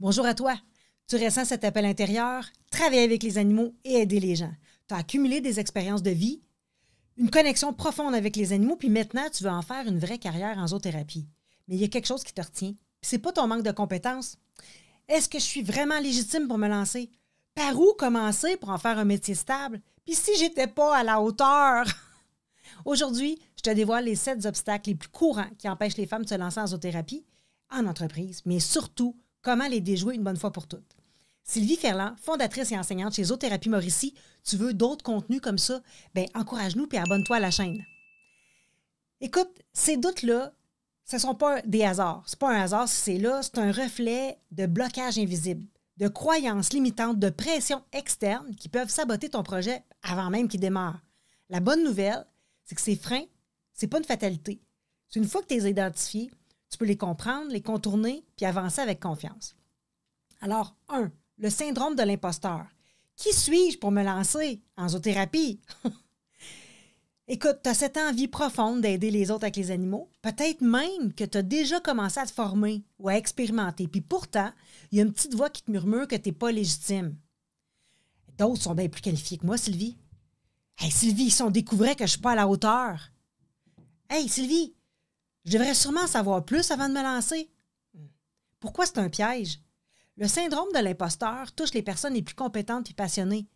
Bonjour à toi. Tu ressens cet appel intérieur, travailler avec les animaux et aider les gens. Tu as accumulé des expériences de vie, une connexion profonde avec les animaux, puis maintenant, tu veux en faire une vraie carrière en zoothérapie. Mais il y a quelque chose qui te retient. Puis c'est pas ton manque de compétences. Est-ce que je suis vraiment légitime pour me lancer? Par où commencer pour en faire un métier stable? Puis si j'étais pas à la hauteur? Aujourd'hui, je te dévoile les 7 obstacles les plus courants qui empêchent les femmes de se lancer en zoothérapie, en entreprise, mais surtout, comment les déjouer une bonne fois pour toutes. Sylvie Ferland, fondatrice et enseignante chez Zoothérapie Mauricie, tu veux d'autres contenus comme ça? Bien, encourage-nous et abonne-toi à la chaîne. Écoute, ces doutes-là, ce ne sont pas des hasards. Ce n'est pas un hasard si c'est là, c'est un reflet de blocage invisible, de croyances limitantes, de pression externe qui peuvent saboter ton projet avant même qu'il démarre. La bonne nouvelle, c'est que ces freins, ce n'est pas une fatalité. C'est une fois que tu les as identifiés, tu peux les comprendre, les contourner puis avancer avec confiance. Alors, 1. Le syndrome de l'imposteur. Qui suis-je pour me lancer en zoothérapie? Écoute, tu as cette envie profonde d'aider les autres avec les animaux. Peut-être même que tu as déjà commencé à te former ou à expérimenter. Puis pourtant, il y a une petite voix qui te murmure que tu n'es pas légitime. D'autres sont bien plus qualifiés que moi, Sylvie. Hey, Sylvie, si on découvrait que je ne suis pas à la hauteur. Hey, Sylvie, je devrais sûrement savoir plus avant de me lancer. Pourquoi c'est un piège? Le syndrome de l'imposteur touche les personnes les plus compétentes et passionnées.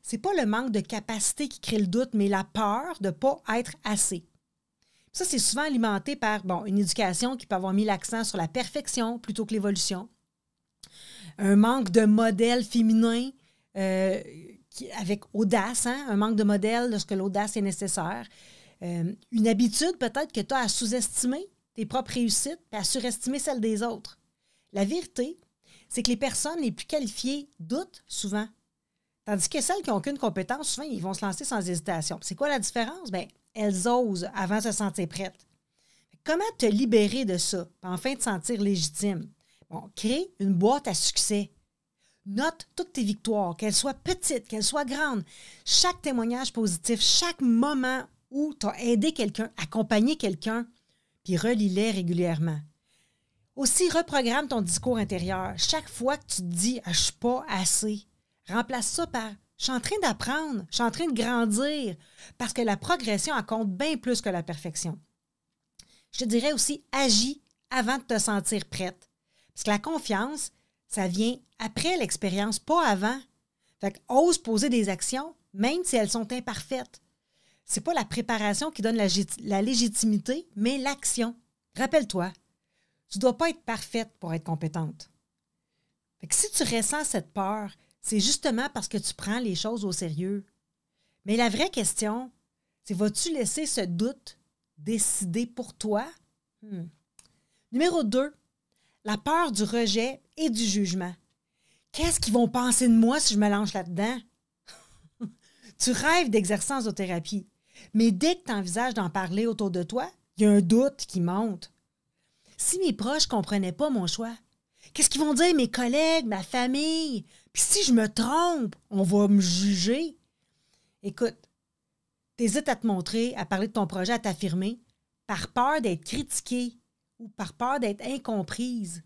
C'est pas le manque de capacité qui crée le doute, mais la peur de ne pas être assez. Ça, c'est souvent alimenté par une éducation qui peut avoir mis l'accent sur la perfection plutôt que l'évolution. Un manque de modèle féminin avec audace, un manque de modèle lorsque l'audace est nécessaire. Une habitude peut-être que tu as à sous-estimer tes propres réussites et à surestimer celles des autres. La vérité, c'est que les personnes les plus qualifiées doutent souvent. Tandis que celles qui n'ont aucune compétence, souvent, ils vont se lancer sans hésitation. C'est quoi la différence? Bien, elles osent avant de se sentir prêtes. Comment te libérer de ça, enfin te sentir légitime? Crée une boîte à succès. Note toutes tes victoires, qu'elles soient petites, qu'elles soient grandes. Chaque témoignage positif, chaque moment où tu as aidé quelqu'un, accompagné quelqu'un, puis relis-les régulièrement. Aussi, reprogramme ton discours intérieur. Chaque fois que tu te dis « je ne suis pas assez », remplace ça par « je suis en train d'apprendre, je suis en train de grandir », parce que la progression, elle compte bien plus que la perfection. Je te dirais aussi « agis avant de te sentir prête ». Parce que la confiance, ça vient après l'expérience, pas avant. Fait que ose poser des actions, même si elles sont imparfaites. C'est pas la préparation qui donne la légitimité, mais l'action. Rappelle-toi, tu ne dois pas être parfaite pour être compétente. Fait que si tu ressens cette peur, c'est justement parce que tu prends les choses au sérieux. Mais la vraie question, c'est vas-tu laisser ce doute décider pour toi? Numéro 2, la peur du rejet et du jugement. Qu'est-ce qu'ils vont penser de moi si je me lance là-dedans? Tu rêves d'exercer en zoothérapie, mais dès que tu envisages d'en parler autour de toi, il y a un doute qui monte. Si mes proches ne comprenaient pas mon choix, qu'est-ce qu'ils vont dire mes collègues, ma famille? Puis si je me trompe, on va me juger. Écoute, t'hésites à te montrer, à parler de ton projet, à t'affirmer, par peur d'être critiquée ou par peur d'être incomprise.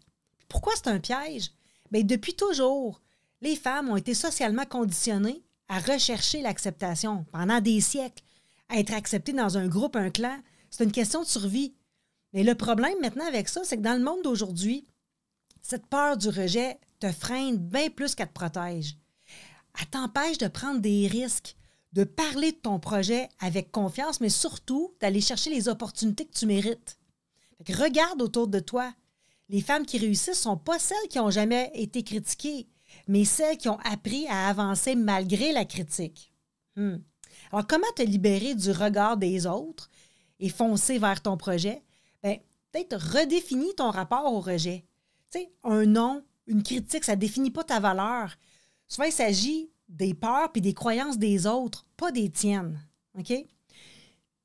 Pourquoi c'est un piège? Bien, depuis toujours, les femmes ont été socialement conditionnées à rechercher l'acceptation pendant des siècles. À être acceptées dans un groupe, un clan, c'est une question de survie. Mais le problème maintenant avec ça, c'est que dans le monde d'aujourd'hui, cette peur du rejet te freine bien plus qu'elle te protège. Elle t'empêche de prendre des risques, de parler de ton projet avec confiance, mais surtout d'aller chercher les opportunités que tu mérites. Fait que regarde autour de toi. Les femmes qui réussissent ne sont pas celles qui n'ont jamais été critiquées, mais celles qui ont appris à avancer malgré la critique. Alors, comment te libérer du regard des autres et foncer vers ton projet? Bien, peut-être redéfinis ton rapport au rejet. Tu sais, un non, une critique, ça ne définit pas ta valeur. Souvent, il s'agit des peurs et des croyances des autres, pas des tiennes. OK?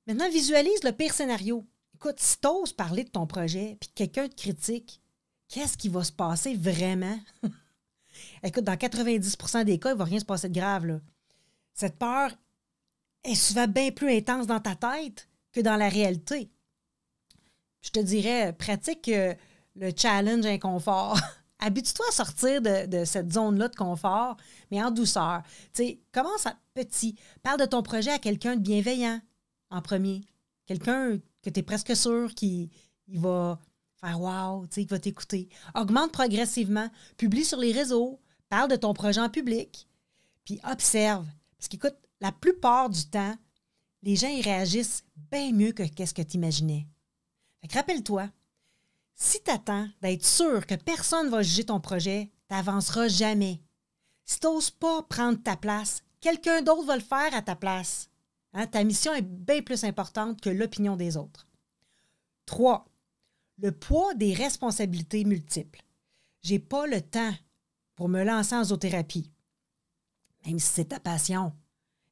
Maintenant, visualise le pire scénario. Écoute, si tu oses parler de ton projet et que quelqu'un te critique, qu'est-ce qui va se passer vraiment? Écoute, dans 90% des cas, il ne va rien se passer de grave, là. Cette peur est souvent bien plus intense dans ta tête que dans la réalité. Je te dirais, pratique le challenge inconfort. habitue-toi à sortir de cette zone-là de confort, mais en douceur. Tu sais, commence petit. Parle de ton projet à quelqu'un de bienveillant en premier. Quelqu'un que tu es presque sûr qu'il va faire « wow », tu sais, qu'il va t'écouter. Augmente progressivement. Publie sur les réseaux. Parle de ton projet en public. Puis observe. Parce qu'écoute, la plupart du temps, les gens, ils réagissent bien mieux que qu'est-ce que tu imaginais. Fait que rappelle-toi, si tu attends d'être sûr que personne ne va juger ton projet, tu n'avanceras jamais. Si tu n'oses pas prendre ta place, quelqu'un d'autre va le faire à ta place. Hein? Ta mission est bien plus importante que l'opinion des autres. 3. Le poids des responsabilités multiples. J'ai pas le temps pour me lancer en zoothérapie, même si c'est ta passion.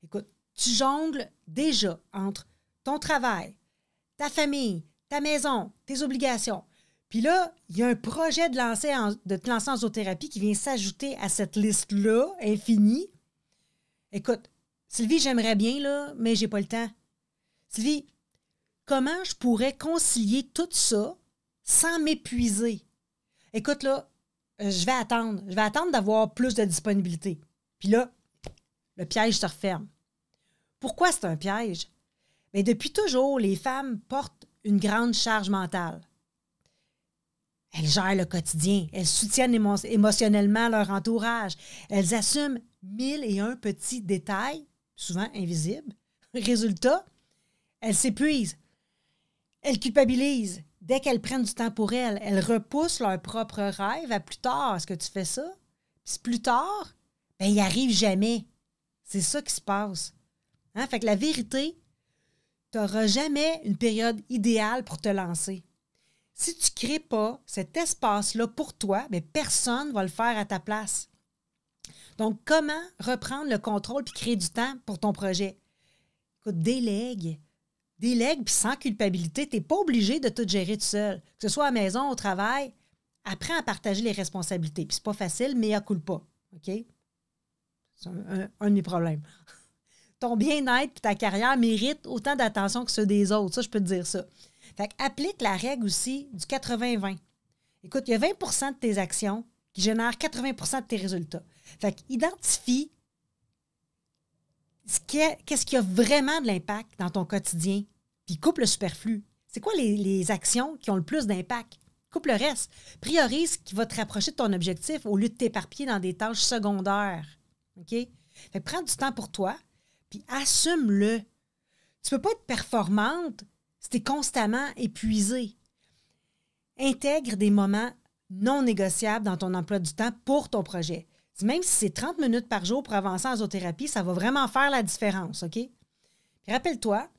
Écoute, tu jongles déjà entre ton travail, ta famille, ta maison, tes obligations. Puis là, il y a un projet de te lancer en zoothérapie qui vient s'ajouter à cette liste-là, infinie. Écoute, Sylvie, j'aimerais bien, là, mais j'ai pas le temps. Sylvie, comment je pourrais concilier tout ça sans m'épuiser? Écoute, là, je vais attendre. Je vais attendre d'avoir plus de disponibilité. Puis là, le piège se referme. Pourquoi c'est un piège? Bien, depuis toujours, les femmes portent une grande charge mentale. Elles gèrent le quotidien. Elles soutiennent émotionnellement leur entourage. Elles assument 1001 petits détails, souvent invisibles. Résultat, elles s'épuisent. Elles culpabilisent. Dès qu'elles prennent du temps pour elles repoussent leurs propres rêves à plus tard. Est-ce que tu fais ça? Puis plus tard, bien, ils n'y arrivent jamais. C'est ça qui se passe. Hein? Fait que la vérité, tu n'auras jamais une période idéale pour te lancer. Si tu ne crées pas cet espace-là pour toi, bien, personne ne va le faire à ta place. Donc, comment reprendre le contrôle et créer du temps pour ton projet? Écoute, délègue. Délègue, puis sans culpabilité. Tu n'es pas obligé de tout gérer tout seul. Que ce soit à la maison, au travail, apprends à partager les responsabilités. Puis c'est pas facile, mais à culpa. OK? C'est un de mes problèmes. Ton bien-être et ta carrière méritent autant d'attention que ceux des autres. Ça, je peux te dire ça. Fait qu'applique la règle aussi du 80-20. Écoute, il y a 20 de tes actions qui génèrent 80 de tes résultats. Fait qu'identifie qu'est-ce qui a vraiment de l'impact dans ton quotidien, puis coupe le superflu. C'est quoi les actions qui ont le plus d'impact? Coupe le reste. Priorise ce qui va te rapprocher de ton objectif au lieu de t'éparpiller dans des tâches secondaires. OK? Fait que prends du temps pour toi, puis assume-le. Tu ne peux pas être performante si tu es constamment épuisé. Intègre des moments non négociables dans ton emploi du temps pour ton projet. Même si c'est 30 minutes par jour pour avancer en zoothérapie, ça va vraiment faire la différence, OK? Puis rappelle-toi,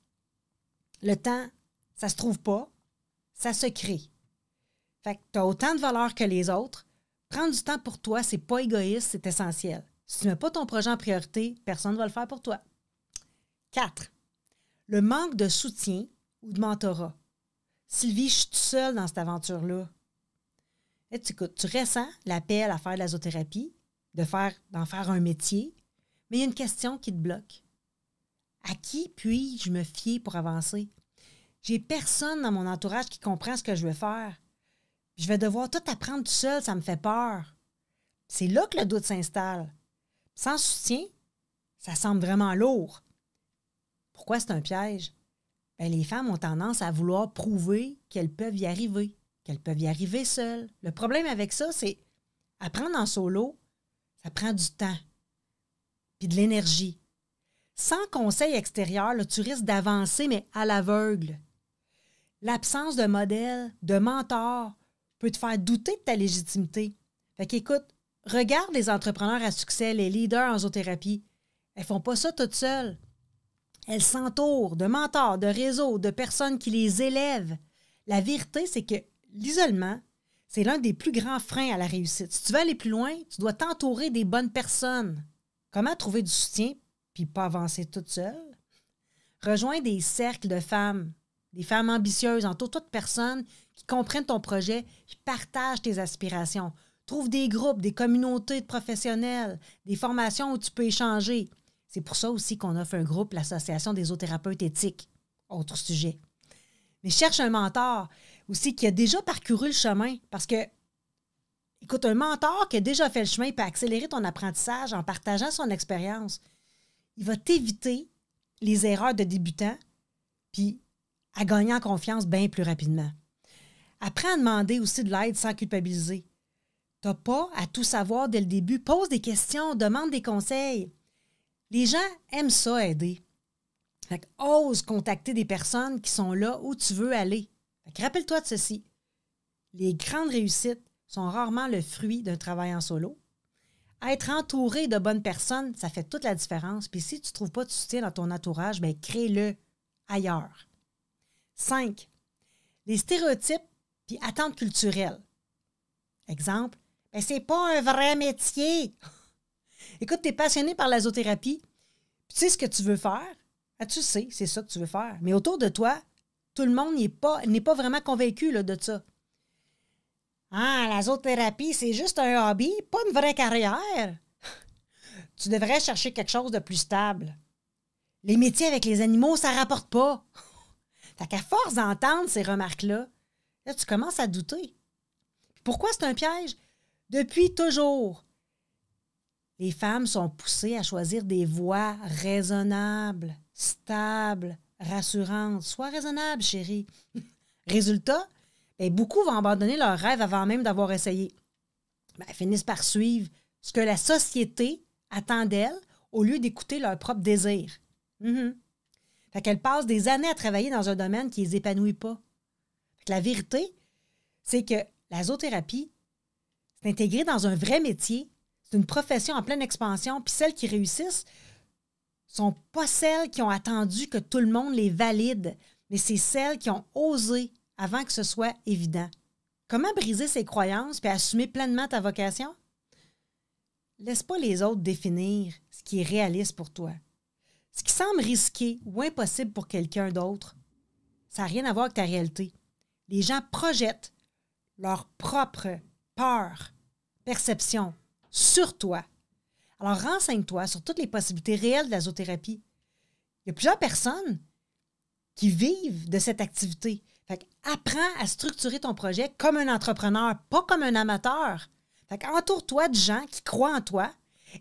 le temps, ça se trouve pas, ça se crée. Fait que tu as autant de valeur que les autres. Prendre du temps pour toi, c'est pas égoïste, c'est essentiel. Si tu ne mets pas ton projet en priorité, personne ne va le faire pour toi. 4. Le manque de soutien ou de mentorat. Sylvie, je suis toute seule dans cette aventure-là. Et tu ressens l'appel à faire de la zoothérapie, d'en faire un métier, mais il y a une question qui te bloque. À qui puis-je me fier pour avancer? J'ai personne dans mon entourage qui comprend ce que je veux faire. Je vais devoir tout apprendre tout seul, ça me fait peur. C'est là que le doute s'installe. Sans soutien, ça semble vraiment lourd. Pourquoi c'est un piège? Bien, les femmes ont tendance à vouloir prouver qu'elles peuvent y arriver seules. Le problème avec ça, c'est apprendre en solo, ça prend du temps puis de l'énergie. Sans conseil extérieur, là, tu risques d'avancer, mais à l'aveugle. L'absence de modèle, de mentor, peut te faire douter de ta légitimité. Fait qu'écoute, regarde les entrepreneurs à succès, les leaders en zoothérapie. Elles font pas ça toutes seules. Elles s'entourent de mentors, de réseaux, de personnes qui les élèvent. La vérité, c'est que l'isolement, c'est l'un des plus grands freins à la réussite. Si tu veux aller plus loin, tu dois t'entourer des bonnes personnes. Comment trouver du soutien puis pas avancer toute seule? Rejoins des cercles de femmes, des femmes ambitieuses, entoure-toi de personnes qui comprennent ton projet, qui partagent tes aspirations. Trouve des groupes, des communautés de professionnels, des formations où tu peux échanger. C'est pour ça aussi qu'on offre un groupe, l'Association des zoothérapeutes éthiques. Autre sujet. Mais cherche un mentor aussi qui a déjà parcouru le chemin parce que, Écoute, un mentor qui a déjà fait le chemin peut accélérer ton apprentissage en partageant son expérience. Il va t'éviter les erreurs de débutant puis à gagner en confiance bien plus rapidement. Apprends à demander aussi de l'aide sans culpabiliser. Tu n'as pas à tout savoir dès le début. Pose des questions, demande des conseils. Les gens aiment ça, aider. Fait que ose contacter des personnes qui sont là où tu veux aller. Fait que rappelle-toi de ceci. Les grandes réussites sont rarement le fruit d'un travail en solo. Être entouré de bonnes personnes, ça fait toute la différence. Puis si tu ne trouves pas de soutien dans ton entourage, bien, crée-le ailleurs. 5. Les stéréotypes puis attentes culturelles. Exemple, « c'est pas un vrai métier. » Écoute, tu es passionné par la zoothérapie, puis tu sais ce que tu veux faire. Ah, tu sais, c'est ça que tu veux faire. Mais autour de toi, tout le monde n'est pas vraiment convaincu là, de ça. Ah, la zoothérapie, c'est juste un hobby, pas une vraie carrière. Tu devrais chercher quelque chose de plus stable. Les métiers avec les animaux, ça ne rapporte pas. Fait qu'à force d'entendre ces remarques-là, là, tu commences à douter. Pourquoi c'est un piège? Depuis toujours, les femmes sont poussées à choisir des voies raisonnables, stables, rassurantes. Sois raisonnable, chérie. Résultat, bien, beaucoup vont abandonner leurs rêves avant même d'avoir essayé. Bien, elles finissent par suivre ce que la société attend d'elles au lieu d'écouter leurs propres désirs. Fait qu'elles passent des années à travailler dans un domaine qui ne les épanouit pas. Fait que la vérité, c'est que la zoothérapie, c'est intégré dans un vrai métier. C'est une profession en pleine expansion. Puis celles qui réussissent sont pas celles qui ont attendu que tout le monde les valide, mais c'est celles qui ont osé avant que ce soit évident. Comment briser ses croyances puis assumer pleinement ta vocation? Laisse pas les autres définir ce qui est réaliste pour toi. Ce qui semble risqué ou impossible pour quelqu'un d'autre, ça n'a rien à voir avec ta réalité. Les gens projettent leur propre peur, perception sur toi. Alors, renseigne-toi sur toutes les possibilités réelles de la zoothérapie. Il y a plusieurs personnes qui vivent de cette activité. Fait qu'apprends à structurer ton projet comme un entrepreneur, pas comme un amateur. Fait qu'entoure-toi de gens qui croient en toi,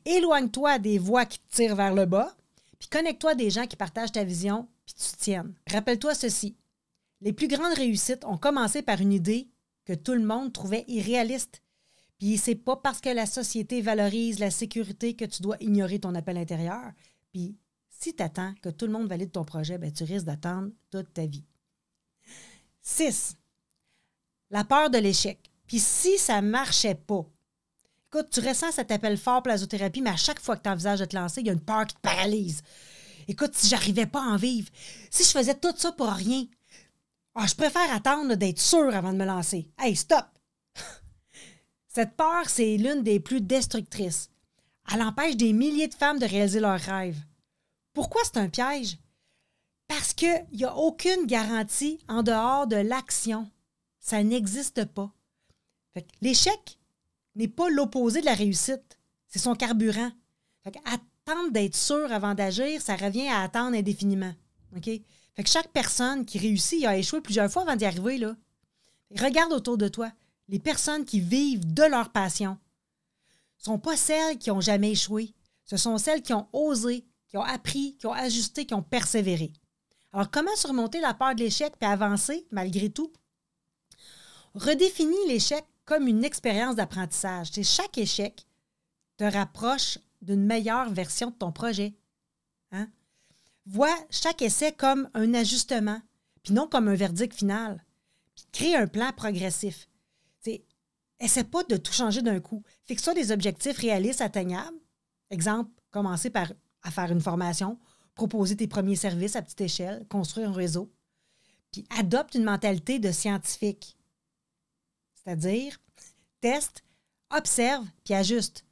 éloigne-toi des voix qui te tirent vers le bas, puis connecte-toi à des gens qui partagent ta vision puis te soutiennent. Rappelle-toi ceci. Les plus grandes réussites ont commencé par une idée que tout le monde trouvait irréaliste. Puis c'est pas parce que la société valorise la sécurité que tu dois ignorer ton appel intérieur. Puis si tu attends que tout le monde valide ton projet, bien, tu risques d'attendre toute ta vie. 6. La peur de l'échec. Puis si ça ne marchait pas, écoute, tu ressens cet appel fort pour la zoothérapie, mais à chaque fois que tu envisages de te lancer, il y a une peur qui te paralyse. Écoute, si j'arrivais pas à en vivre, si je faisais tout ça pour rien, je préfère attendre d'être sûr avant de me lancer. Hey, stop! Cette peur, c'est l'une des plus destructrices. Elle empêche des milliers de femmes de réaliser leurs rêves. Pourquoi c'est un piège? Parce qu'il n'y a aucune garantie en dehors de l'action. Ça n'existe pas. Fait que l'échec n'est pas l'opposé de la réussite. C'est son carburant. Fait attendre d'être sûr avant d'agir, ça revient à attendre indéfiniment. OK? Fait que chaque personne qui réussit a échoué plusieurs fois avant d'y arriver, là. Regarde autour de toi. Les personnes qui vivent de leur passion ne sont pas celles qui n'ont jamais échoué. Ce sont celles qui ont osé, qui ont appris, qui ont ajusté, qui ont persévéré. Alors, comment surmonter la peur de l'échec et avancer malgré tout? Redéfinis l'échec comme une expérience d'apprentissage. C'est chaque échec te rapproche d'une meilleure version de ton projet. Hein? Vois chaque essai comme un ajustement, puis non comme un verdict final. Puis crée un plan progressif. Essaie pas de tout changer d'un coup. Fixe-toi des objectifs réalistes, atteignables. Exemple, commencer à faire une formation, proposer tes premiers services à petite échelle, construire un réseau. Puis adopte une mentalité de scientifique. C'est-à-dire, teste, observe, puis ajuste.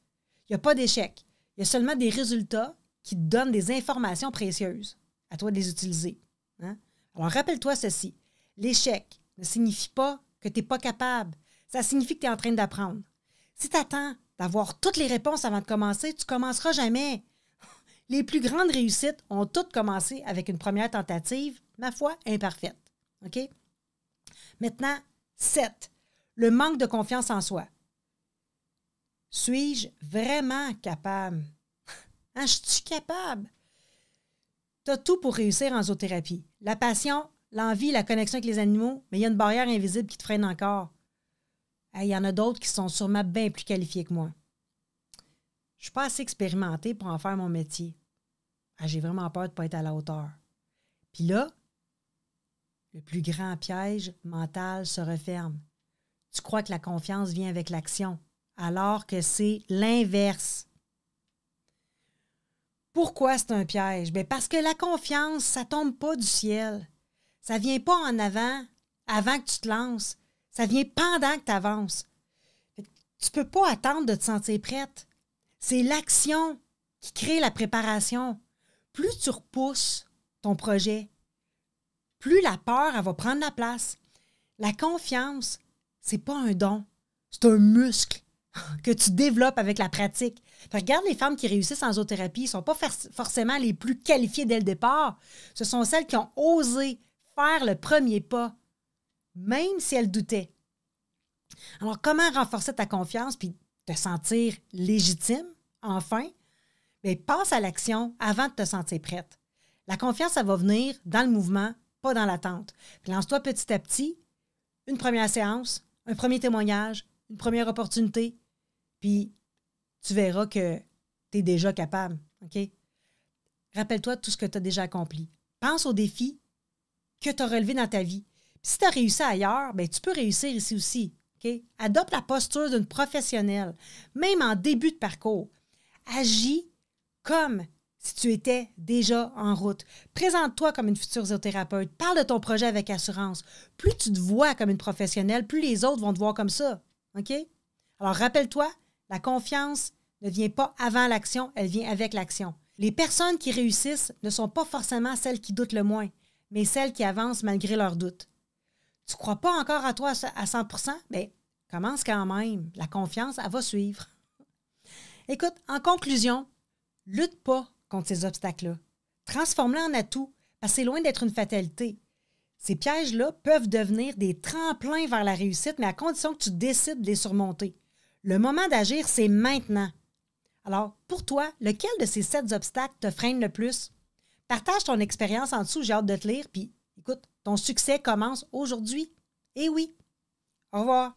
Il n'y a pas d'échec. Il y a seulement des résultats qui te donnent des informations précieuses. À toi de les utiliser. Hein? Alors, rappelle-toi ceci. L'échec ne signifie pas que tu n'es pas capable. Ça signifie que tu es en train d'apprendre. Si tu attends d'avoir toutes les réponses avant de commencer, tu ne commenceras jamais. Les plus grandes réussites ont toutes commencé avec une première tentative, ma foi, imparfaite. OK? Maintenant, 7. Le manque de confiance en soi. Suis-je vraiment capable? Hein, je suis capable? Tu as tout pour réussir en zoothérapie. La passion, l'envie, la connexion avec les animaux, mais il y a une barrière invisible qui te freine encore. Il y en a d'autres qui sont sûrement bien plus qualifiés que moi. Je ne suis pas assez expérimentée pour en faire mon métier. J'ai vraiment peur de ne pas être à la hauteur. Puis là, le plus grand piège mental se referme. Tu crois que la confiance vient avec l'action, alors que c'est l'inverse. Pourquoi c'est un piège? Bien, parce que la confiance, ça ne tombe pas du ciel. Ça ne vient pas en avant que tu te lances. Ça vient pendant que tu avances. Tu ne peux pas attendre de te sentir prête. C'est l'action qui crée la préparation. Plus tu repousses ton projet, plus la peur, elle va prendre la place. La confiance, c'est pas un don, c'est un muscle que tu développes avec la pratique. Regarde les femmes qui réussissent en zoothérapie, ne sont pas forcément les plus qualifiées dès le départ. Ce sont celles qui ont osé faire le premier pas, même si elles doutaient. Alors, comment renforcer ta confiance puis te sentir légitime, enfin? Bien, passe à l'action avant de te sentir prête. La confiance, ça va venir dans le mouvement, pas dans l'attente. Puis lance-toi petit à petit, une première séance, un premier témoignage, une première opportunité, puis tu verras que tu es déjà capable. OK? Rappelle-toi de tout ce que tu as déjà accompli. Pense aux défis que tu as relevés dans ta vie. Puis si tu as réussi ailleurs, bien, tu peux réussir ici aussi. OK? Adopte la posture d'une professionnelle, même en début de parcours. Agis comme si tu étais déjà en route. Présente-toi comme une future zoothérapeute. Parle de ton projet avec assurance. Plus tu te vois comme une professionnelle, plus les autres vont te voir comme ça. OK? Alors, rappelle-toi, la confiance ne vient pas avant l'action, elle vient avec l'action. Les personnes qui réussissent ne sont pas forcément celles qui doutent le moins, mais celles qui avancent malgré leurs doutes. Tu ne crois pas encore à toi à 100%? Bien, commence quand même. La confiance, elle va suivre. Écoute, en conclusion, lutte pas contre ces obstacles-là. Transforme-les en atout, parce que c'est loin d'être une fatalité. Ces pièges-là peuvent devenir des tremplins vers la réussite, mais à condition que tu décides de les surmonter. Le moment d'agir, c'est maintenant. Alors, pour toi, lequel de ces 7 obstacles te freine le plus? Partage ton expérience en dessous, j'ai hâte de te lire, puis écoute, ton succès commence aujourd'hui. Eh oui! Au revoir!